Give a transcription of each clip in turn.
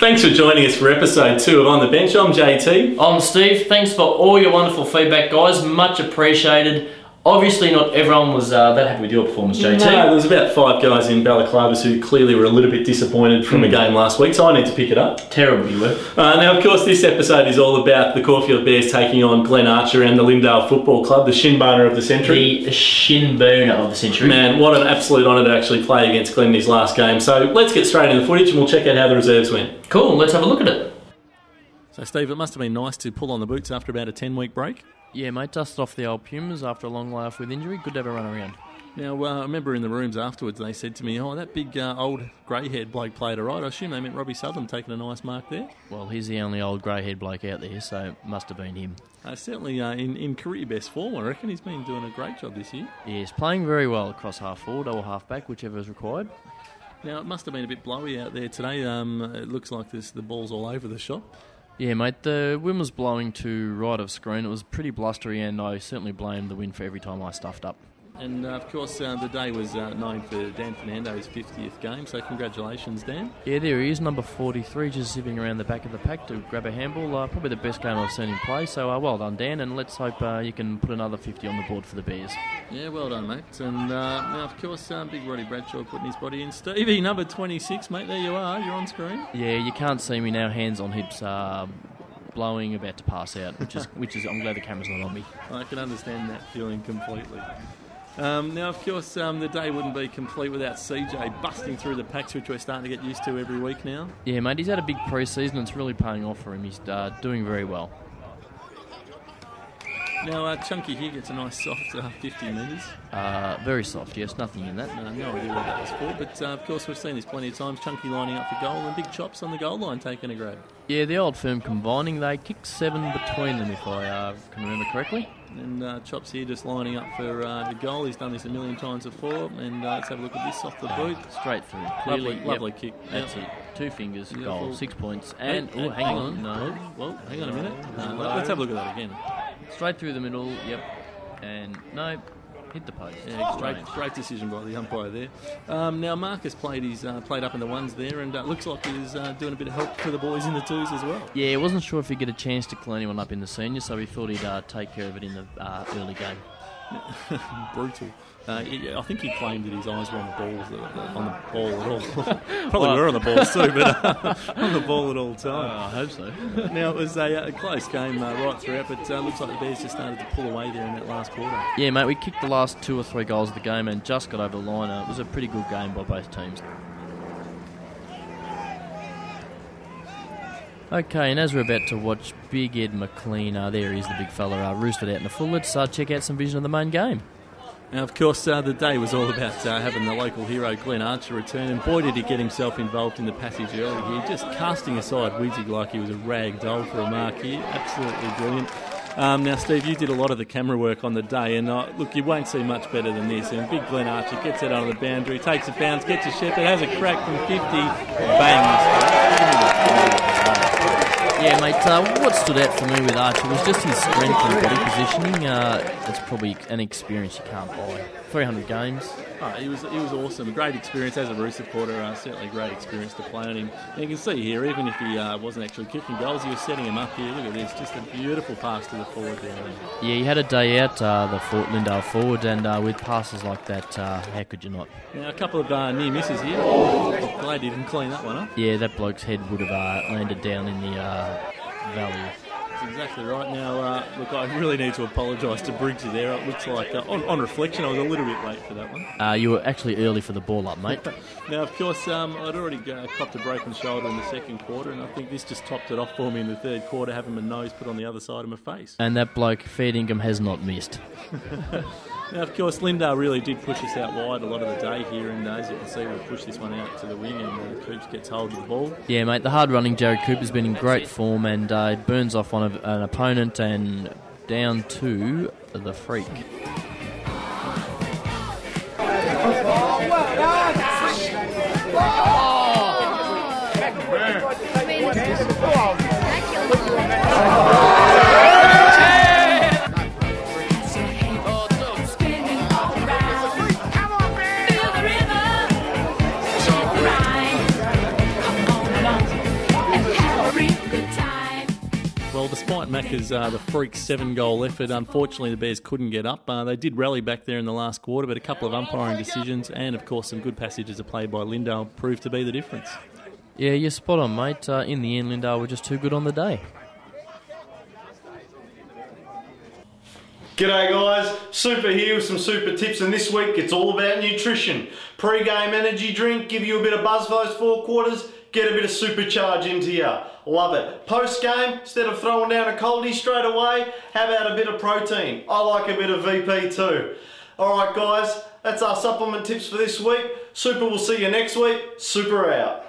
Thanks for joining us for episode 2 of On the Bench. I'm JT. I'm Steve. Thanks for all your wonderful feedback, guys. Much appreciated. Obviously, not everyone was that happy with your performance, JT. No, there was about 5 guys in Balaclavas who clearly were a little bit disappointed from a game last week, so I need to pick it up. Terrible you were. Now, of course, this episode is all about the Caulfield Bears taking on Glen Archer and the Lyndale Football Club, the Shinboner of the century. The Shinboner of the century. Man, what an absolute honour to actually play against Glen in his last game. So let's get straight into the footage and we'll check out how the reserves went. Cool, let's have a look at it. So, Steve, it must have been nice to pull on the boots after about a 10-week break. Yeah, mate, dusted off the old Pumas after a long layoff with injury. Good to have a run around. Now, I remember in the rooms afterwards they said to me, oh, that big old grey-haired bloke played all right. I assume they meant Robbie Southern taking a nice mark there. Well, he's the only old grey-haired bloke out there, so it must have been him. Certainly in career best form, I reckon. He's been doing a great job this year. Yeah, he's playing very well across half-forward or half-back, whichever is required. Now, it must have been a bit blowy out there today. It looks like the ball's all over the shop. Yeah, mate, the wind was blowing to right of screen. It was pretty blustery, and I certainly blame the wind for every time I stuffed up. And, of course, the day was known for Dan Fernando's 50th game, so congratulations, Dan. Yeah, there he is, number 43, just zipping around the back of the pack to grab a handball. Probably the best game I've seen him play, so well done, Dan, and let's hope you can put another 50 on the board for the Bears. Yeah, well done, mate. And now, of course, big Roddy Bradshaw putting his body in. Stevie, number 26, mate, there you are, you're on screen. Yeah, you can't see me now, hands on hips, blowing, about to pass out, which is I'm glad the camera's not on me. I can understand that feeling completely. Now, of course, the day wouldn't be complete without CJ busting through the packs, which we're starting to get used to every week now. Yeah, mate, he's had a big pre-season and it's really paying off for him. He's doing very well. Now, Chunky here gets a nice soft 50 metres. Very soft, yes, nothing in that. No idea what that was for, but of course we've seen this plenty of times. Chunky lining up for goal and big chops on the goal line taking a grab. Yeah, the old firm combining, they kicked 7 between them if I can remember correctly. And Chops here just lining up for the goal. He's done this a million times before. And let's have a look at this off the boot. Straight through. Clearly, lovely kick. That's it. 2 fingers, goal, 6 points. And, hang on. No. Well, hang on a minute. Let's have a look at that again. Straight through the middle, yep. And no, hit the post. Yeah, great decision by the umpire there. Now Marcus played up in the ones there, and looks like he's doing a bit of help for the boys in the twos as well. Yeah, wasn't sure if he'd get a chance to clean anyone up in the senior, so he thought he'd take care of it in the early game. Brutal. I think he claimed that his eyes were on the ball at all. Probably were on the balls too, but on the ball at all time. I hope so. Now, it was a close game right throughout, but looks like the Bears just started to pull away there in that last quarter. Yeah, mate, we kicked the last 2 or 3 goals of the game and just got over the line. It was a pretty good game by both teams. Okay, and as we're about to watch Big Ed McLean, there he is, the big fella, roosted out in the full. Let's check out some vision of the main game. Now, of course, the day was all about having the local hero Glen Archer return, and boy did he get himself involved in the passage early here, just casting aside Wizzy like he was a rag doll for a mark here. Absolutely brilliant. Now, Steve, you did a lot of the camera work on the day, and look, you won't see much better than this. And big Glen Archer gets it under the boundary, takes a bounce, gets a Shepherd, has a crack from 50, bangs. Yeah, mate, what stood out for me with Archer was just his strength and body positioning. It's probably an experience you can't buy. 300 games. He was awesome. Great experience as a Roos supporter. Certainly a great experience to play on him. And you can see here, even if he wasn't actually kicking goals, he was setting him up here. Look at this, just a beautiful pass to the forward there. Yeah, he had a day out, the Lyndale forward, and with passes like that, how could you not? Now, a couple of near misses here. I'm glad he didn't clean that one up. Yeah, that bloke's head would have landed down in the valley. That's exactly right. Now, look, I really need to apologise to Briggsy there. It looks like, on reflection, I was a little bit late for that one. You were actually early for the ball up, mate. Now, of course, I'd already copped a broken shoulder in the second quarter, and I think this just topped it off for me in the third quarter, having my nose put on the other side of my face. And that bloke, Fair Dingham, has not missed. Now, of course, Lyndale really did push us out wide a lot of the day here, and as you can see, we've pushed this one out to the wing, and Coops gets hold of the ball. Yeah, mate, the hard-running Jared Cooper's been in great form, and burns off on an opponent and down to the freak. because the Freaks 7-goal effort, unfortunately the Bears couldn't get up. They did rally back there in the last quarter, but a couple of umpiring decisions and of course some good passages of play by Lyndale proved to be the difference. Yeah, you're spot on, mate. In the end, Lyndale were just too good on the day. G'day guys, Super here with some super tips, and this week it's all about nutrition. Pre-game energy drink, give you a bit of buzz for those 4 quarters, get a bit of supercharge into you. Love it. Post-game, instead of throwing down a coldie straight away, how about a bit of protein? I like a bit of VP too. Alright guys, that's our supplement tips for this week. Super, we'll see you next week. Super out.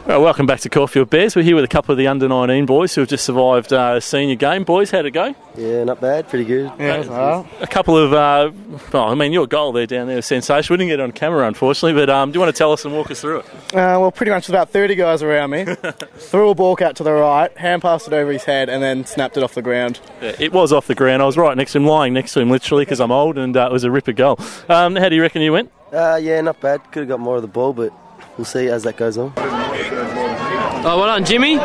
Well, welcome back to Caulfield Bears. We're here with a couple of the under-19 boys who have just survived a senior game. Boys, how'd it go? Yeah, not bad. Pretty good. Yeah, a couple of, your goal there down there was sensational. We didn't get it on camera, unfortunately, but do you want to tell us and walk us through it? Well, pretty much about 30 guys around me. Threw a ball out to the right, hand passed it over his head, and then snapped it off the ground. Yeah, it was off the ground. I was right next to him, lying next to him, literally, because I'm old, and it was a ripper goal. How do you reckon you went? Yeah, not bad. Could have got more of the ball, but we'll see as that goes on. Oh, well done, Jimmy.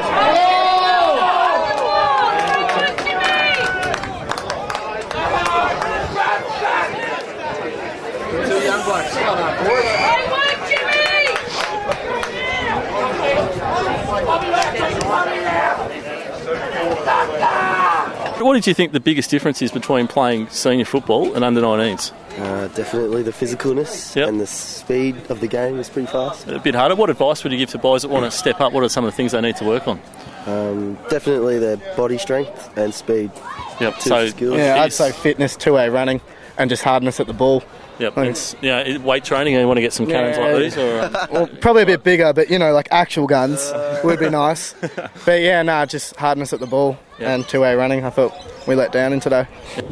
What did you think the biggest difference is between playing senior football and under-19s? Definitely the physicalness and the speed of the game is pretty fast. A bit harder. What advice would you give to boys that want to step up? What are some of the things they need to work on? Definitely their body strength and speed. Yep. Two skills. Yeah, I'd say fitness, two-way running, and just hardness at the ball. Yep. Weight training, and you want to get some cannons like these? Or? Well, probably a bit bigger, but, like actual guns would be nice. But, just hardness at the ball and two-way running. I thought we let down in today.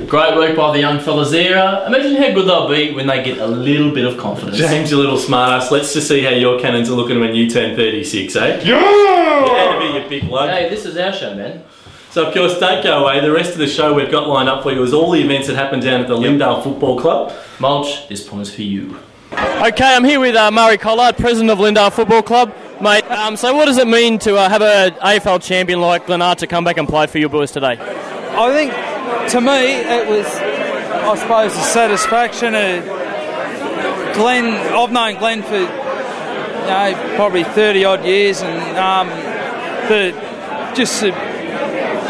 Great work by the young fellas there. Imagine how good they'll be when they get a little bit of confidence. James, you little smartass, let's just see how your cannons are looking when you turn 36, eh? Yeah! To be your big lug. Hey, this is our show, man. So of course, don't go away. The rest of the show we've got lined up for you is all the events that happen down at the Lyndale Football Club. Mulch, this point's for you. Okay, I'm here with Murray Collard, president of Lyndale Football Club. Mate, so what does it mean to have an AFL champion like Glenn Archer come back and play for you boys today? I think, to me, it was, I suppose, a satisfaction. Glenn, I've known Glenn for probably 30-odd years, and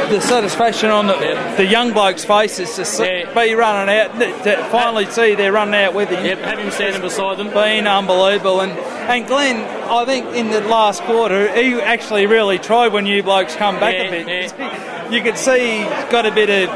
the satisfaction on the young bloke's faces to be running out, to finally see they're running out with him. Yep, have him standing beside them. Been unbelievable. And Glenn, I think in the last quarter, he actually really tried when you blokes come back a bit. Yeah. You could see he's got a bit of,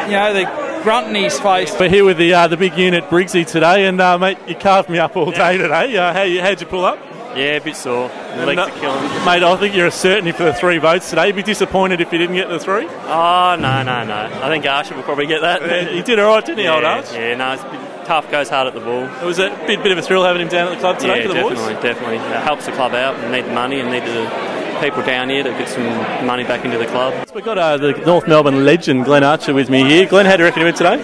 the grunt in his face. We're here with the big unit Briggsy today, and mate, you carved me up all day today. How'd you pull up? Yeah, a bit sore. The legs are killing. Mate, I think you're a certainty for the 3 votes today. You'd be disappointed if you didn't get the 3. Oh, no. I think Archer will probably get that. He did all right, didn't he, old Arch? Yeah, no, it's a bit tough, goes hard at the ball. It was a bit of a thrill having him down at the club today for the boys? Definitely. It helps the club out and need the money and need the people down here to get some money back into the club. So we've got the North Melbourne legend, Glenn Archer, with me here. Glenn, how do you reckon you went today?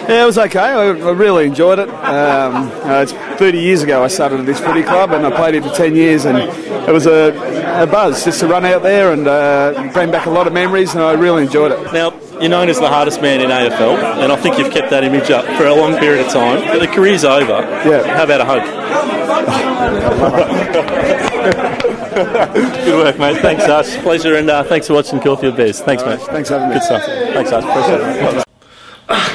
Yeah, it was okay. I really enjoyed it. It's 30 years ago I started at this footy club, and I played it for 10 years, and it was a buzz just to run out there and bring back a lot of memories, and I really enjoyed it. Now, you're known as the hardest man in AFL, and I think you've kept that image up for a long period of time, but the career's over. Yeah. How about a hug? Good work, mate. Thanks, Arch. Pleasure, and thanks for watching Caulfield Bears. Thanks, mate. Thanks for having me. Good stuff. Thanks, Arch. Appreciate it.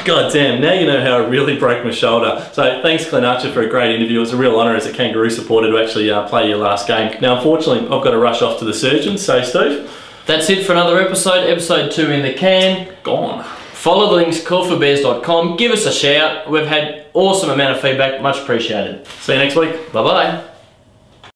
God damn, now you know how I really broke my shoulder. So thanks Glenn Archer for a great interview. It was a real honour as a Kangaroo supporter to actually play your last game. Now unfortunately I've got to rush off to the surgeon, so Steve? That's it for another episode 2 in the can. Gone. Follow the links, caulfieldbears.com. Give us a shout. We've had awesome amount of feedback, much appreciated. See you next week. Bye-bye.